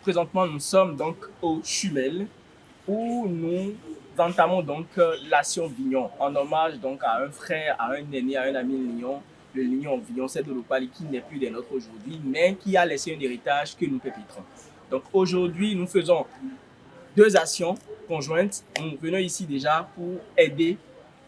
Présentement, nous sommes donc au Chumel où nous entamons donc l'action Vignon en hommage donc à un frère, à un aîné, à un ami Lignon, le Lignon Vignon, c'est de l'Opali qui n'est plus des nôtres aujourd'hui, mais qui a laissé un héritage que nous pépitrons. Donc aujourd'hui, nous faisons deux actions conjointes. Nous venons ici déjà pour aider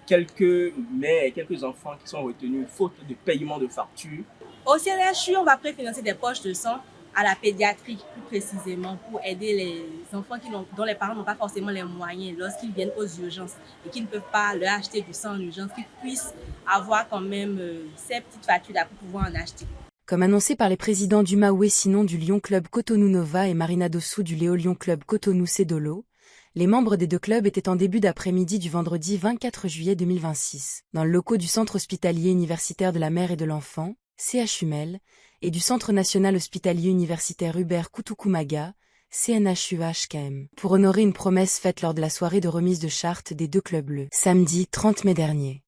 quelques mères et quelques enfants qui sont retenus faute de paiement de factures. Au CNHU, on va préfinancer des poches de sang à la pédiatrie, plus précisément, pour aider les enfants dont les parents n'ont pas forcément les moyens lorsqu'ils viennent aux urgences et qui ne peuvent pas leur acheter du sang en urgence, qu'ils puissent avoir quand même ces petites factures là pour pouvoir en acheter. Comme annoncé par les présidents Dumas Ouessinon du Lyon Club Cotonou Nova et Marina Dossou du Léo Lyon Club Cotonou Cédolo, les membres des deux clubs étaient en début d'après-midi du vendredi 24 juillet 2026, dans le locaux du Centre hospitalier universitaire de la mère et de l'enfant, CHUMEL, et du Centre national hospitalier universitaire Hubert Koutoukou-Maga, CNHU-HKM, pour honorer une promesse faite lors de la soirée de remise de charte des deux clubs le samedi 30 mai dernier.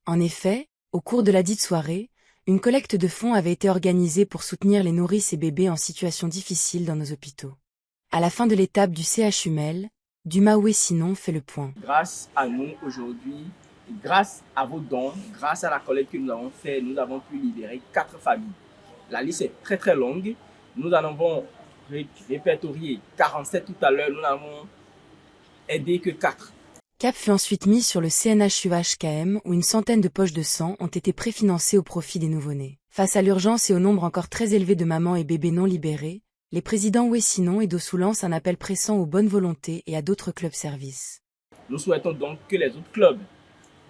En effet, au cours de la dite soirée, une collecte de fonds avait été organisée pour soutenir les nourrices et bébés en situation difficile dans nos hôpitaux. À la fin de l'étape du CHUMEL, Dumas Ouessinon fait le point. Grâce à nous aujourd'hui, grâce à vos dons, grâce à la collecte que nous avons fait, nous avons pu libérer 4 familles. La liste est très très longue. Nous en avons répertorié 47 tout à l'heure. Nous n'avons aidé que 4. Cap fut ensuite mis sur le CNHU-HKM où une centaine de poches de sang ont été préfinancées au profit des nouveau-nés. Face à l'urgence et au nombre encore très élevé de mamans et bébés non libérés, les présidents Ouessinon et Dossou lancent un appel pressant aux bonnes volontés et à d'autres clubs services. Nous souhaitons donc que les autres clubs,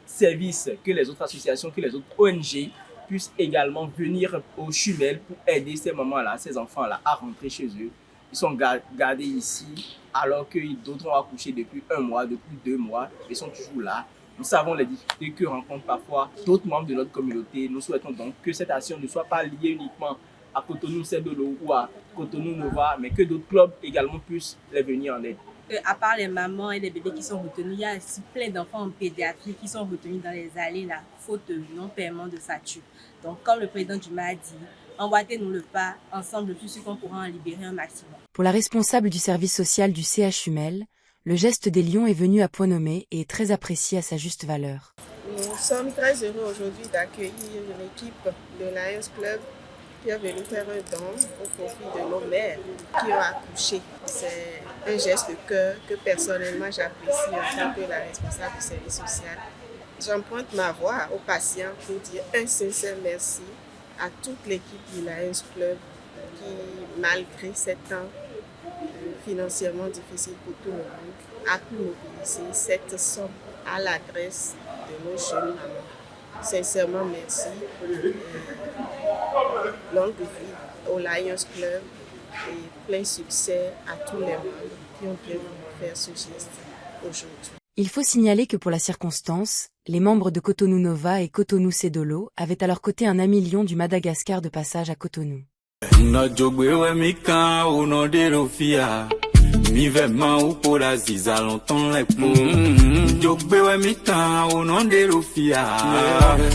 services, que les autres associations, que les autres ONG puissent également venir au Chumel pour aider ces mamans-là, ces enfants-là à rentrer chez eux. Ils sont gardés ici alors que d'autres ont accouché depuis 1 mois, depuis 2 mois, ils sont toujours là. Nous savons les difficultés que rencontrent parfois d'autres membres de notre communauté. Nous souhaitons donc que cette action ne soit pas liée uniquement à Cotonou Cédolo ou à Cotonou Nova, mais que d'autres clubs également puissent les venir en aide. À part les mamans et les bébés qui sont retenus, il y a aussi plein d'enfants en pédiatrie qui sont retenus dans les allées là, faute de non-paiement de facture. Donc, comme le président Dumas a dit, emboîtez-nous le pas, ensemble, je suis sûr qu'on pourra en libérer un maximum. Pour la responsable du service social du CHUMEL, le geste des lions est venu à point nommé et est très apprécié à sa juste valeur. Nous sommes très heureux aujourd'hui d'accueillir l'équipe de Lions Club qui est venue faire un don au profit de nos mères qui ont accouché. C'est un geste de cœur que personnellement j'apprécie en tant que la responsable du service social. J'emprunte ma voix aux patients pour dire un sincère merci à toute l'équipe du Lions Club qui, malgré ces temps financièrement difficiles pour tout le monde, a pu mobiliser cette somme à l'adresse de nos jeunes mamans. Sincèrement, merci. Longue vie au Lions Club et plein succès à tous les membres qui ont pu faire ce geste aujourd'hui. Il faut signaler que pour la circonstance, les membres de Cotonou Nova et Cotonou Cédolo avaient à leur côté un ami lion du Madagascar de passage à Cotonou. Mi ve ma ou pour la ziza longtemps les po. Jogbe we mi tan o non de rofia.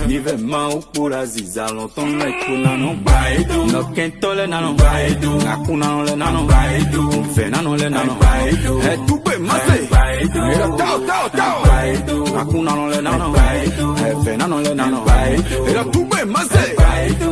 Mi ve ma ou pour la ziza longtemps les po nanon baido. No kentole nanon baido. Akuna le nanon baido. Fe nanon le nanon baido. E tupe mase baido. Era tao baido. Akuna le nanon baido. E fe nanon le nanon baido. Era tupe mase baido.